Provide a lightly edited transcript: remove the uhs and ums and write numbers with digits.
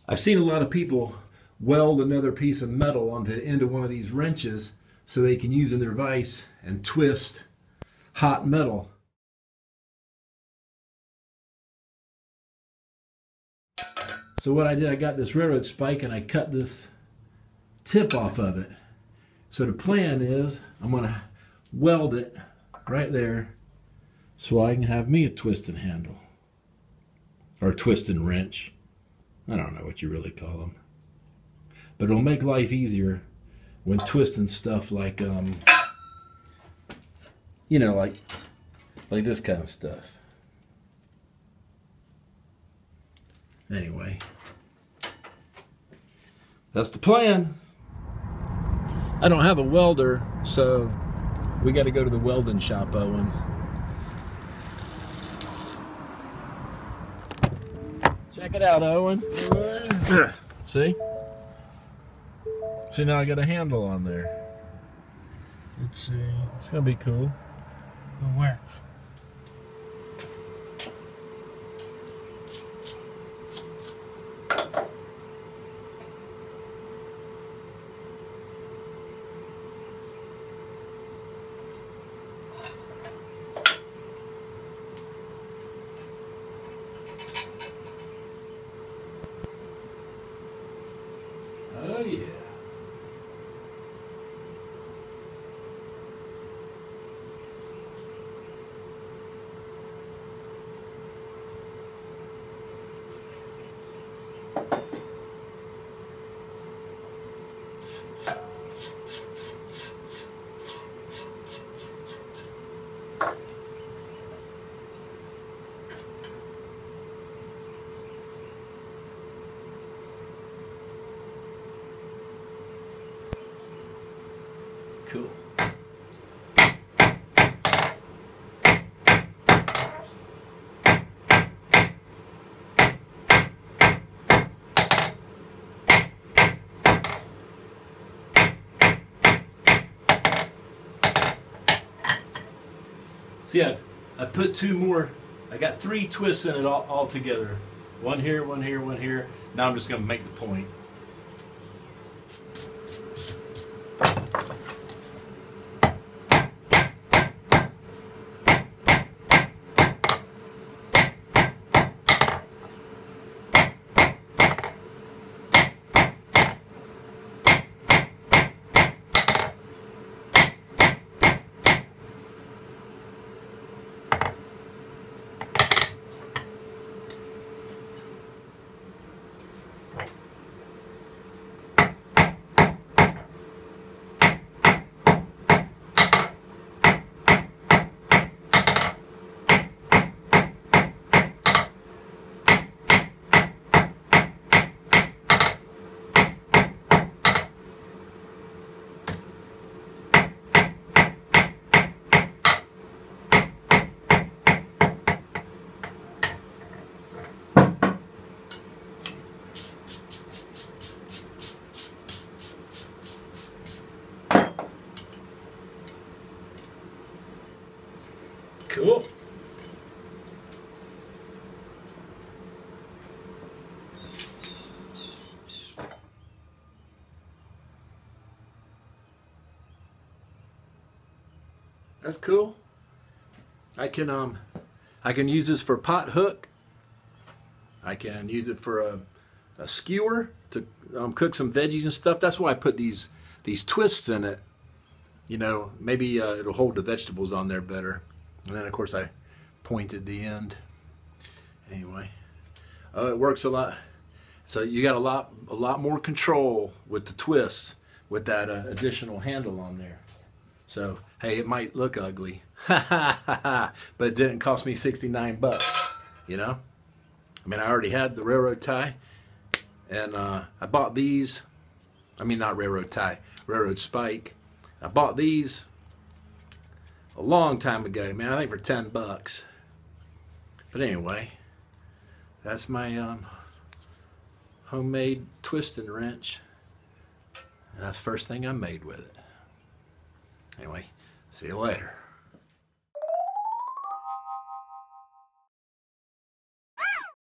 I've seen a lot of people weld another piece of metal onto the end of one of these wrenches so they can use in their vise and twist hot metal. So what I did, I got this railroad spike and I cut this tip off of it. So the plan is I'm going to weld it right there so I can have me a twisting handle. Or a twisting wrench. I don't know what you really call them. But it'll make life easier when twisting stuff like, you know, like this kind of stuff. Anyway, that's the plan. I don't have a welder, so we got to go to the welding shop, Owen. Check it out, Owen. See? See, now I got a handle on there. Let's see. It's going to be cool. Where? Oh, yeah. Cool. See, I put two more. I got 3 twists in it all together. One here, one here, one here. Now I'm just going to make the point. Cool. That's cool. I can use this for pot hook. I can use it for a skewer to cook some veggies and stuff. That's why I put these twists in it. You know, maybe it'll hold the vegetables on there better. And then of course I pointed the end. Anyway, it works a lot. So you got a lot more control with the twist with that additional handle on there. So hey, it might look ugly, but it didn't cost me 69 bucks. You know, I mean, I already had the railroad tie, and I bought these. I mean, not railroad tie, railroad spike. I bought these a long time ago, man. I think for 10 bucks. But anyway, that's my homemade twisting wrench. And that's the first thing I made with it. Anyway, see you later.